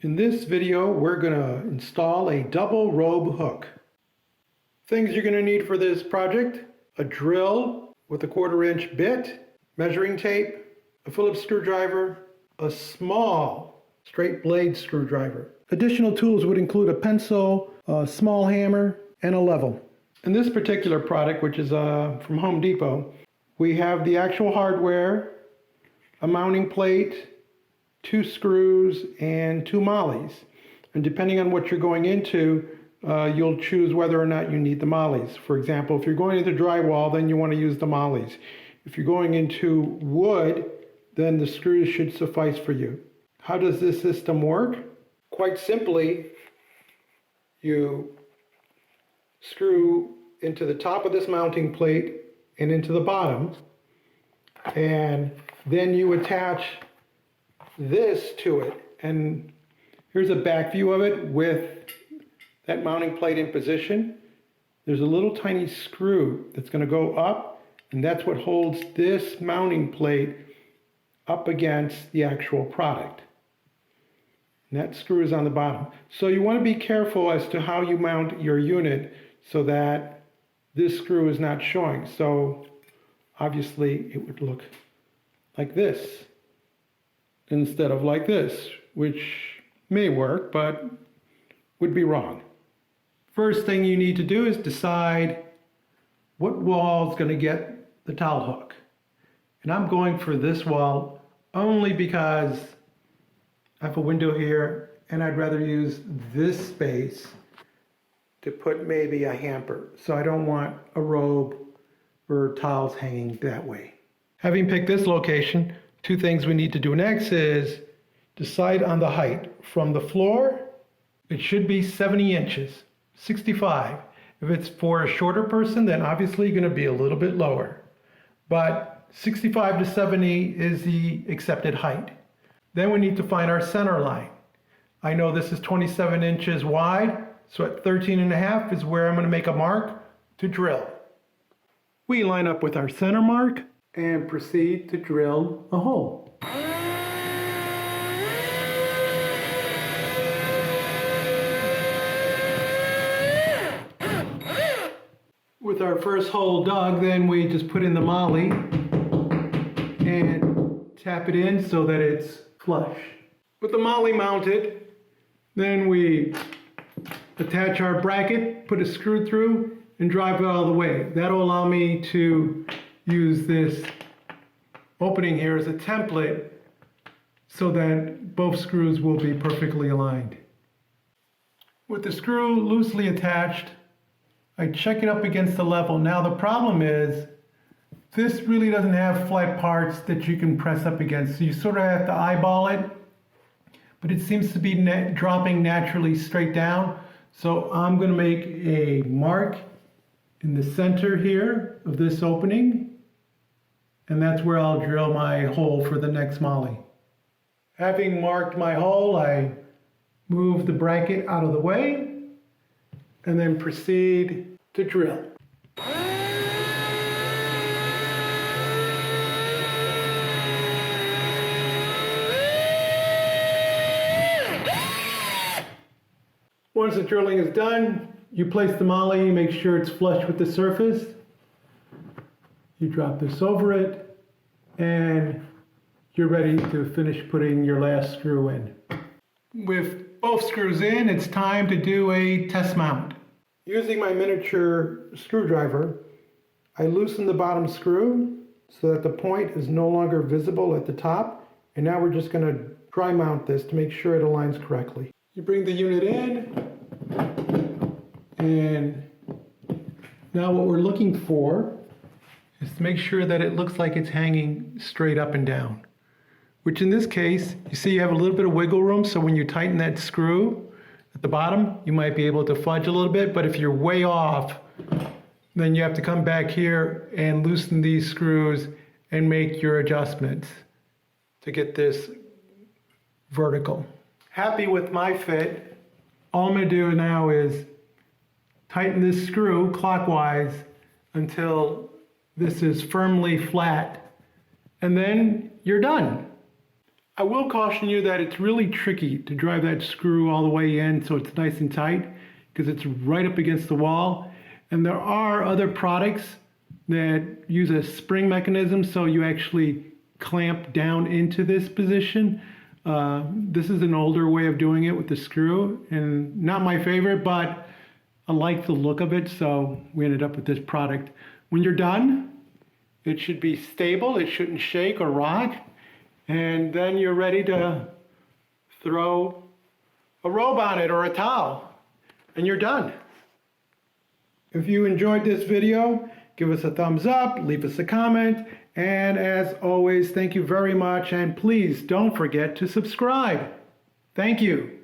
In this video, we're going to install a double Robe hook. Things you're going to need for this project: a drill with a 1/4-inch bit, measuring tape, a Phillips screwdriver, a small straight blade screwdriver. Additional tools would include a pencil, a small hammer, and a level. In this particular product, which is from Home Depot, we have the actual hardware, a mounting plate, 2 screws, and 2 mollies. And depending on what you're going into, you'll choose whether or not you need the mollies. For example, if you're going into drywall, then you want to use the mollies. If you're going into wood, then the screws should suffice for you. How does this system work? Quite simply, you screw into the top of this mounting plate and into the bottom, and then you attach this to it. And here's a back view of it with that mounting plate in position. There's a little tiny screw that's going to go up, and that's what holds this mounting plate up against the actual product. And that screw is on the bottom. So you want to be careful as to how you mount your unit so that this screw is not showing. So obviously it would look like this instead of like this, which may work, but would be wrong. First thing you need to do is decide what wall is going to get the towel hook. And I'm going for this wall only because I have a window here and I'd rather use this space to put maybe a hamper. So I don't want a robe or towels hanging that way. Having picked this location, 2 things we need to do next is decide on the height. From the floor, it should be 70 inches, 65. If it's for a shorter person, then obviously going to be a little bit lower. But 65 to 70 is the accepted height. Then we need to find our center line. I know this is 27 inches wide, so at 13.5 is where I'm going to make a mark to drill. We line up with our center mark and proceed to drill a hole. With our first hole dug, then we just put in the molly and tap it in so that it's flush. With the molly mounted, then we attach our bracket, put a screw through, and drive it all the way. That'll allow me to use this opening here as a template so that both screws will be perfectly aligned. With the screw loosely attached, I check it up against the level. Now the problem is, this really doesn't have flat parts that you can press up against, so you sort of have to eyeball it, but it seems to be dropping naturally straight down. So I'm going to make a mark in the center here of this opening, and that's where I'll drill my hole for the next molly. Having marked my hole, I move the bracket out of the way and then proceed to drill. Once the drilling is done, you place the molly, make sure it's flush with the surface. You drop this over it, and you're ready to finish putting your last screw in. With both screws in, it's time to do a test mount. Using my miniature screwdriver, I loosen the bottom screw so that the point is no longer visible at the top. And now we're just going to dry mount this to make sure it aligns correctly. You bring the unit in, and now what we're looking for is to make sure that it looks like it's hanging straight up and down. Which in this case, you see you have a little bit of wiggle room, so when you tighten that screw at the bottom, you might be able to fudge a little bit, but if you're way off, then you have to come back here and loosen these screws and make your adjustments to get this vertical. Happy with my fit, all I'm going to do now is tighten this screw clockwise until this is firmly flat, and then you're done. I will caution you that it's really tricky to drive that screw all the way in so it's nice and tight because it's right up against the wall. And there are other products that use a spring mechanism so you actually clamp down into this position. This is an older way of doing it with the screw and not my favorite, but I like the look of it, so we ended up with this product. When you're done, it should be stable, it shouldn't shake or rock, and then you're ready to throw a robe on it or a towel, and you're done. If you enjoyed this video, give us a thumbs up, leave us a comment, and as always, thank you very much, and please don't forget to subscribe. Thank you.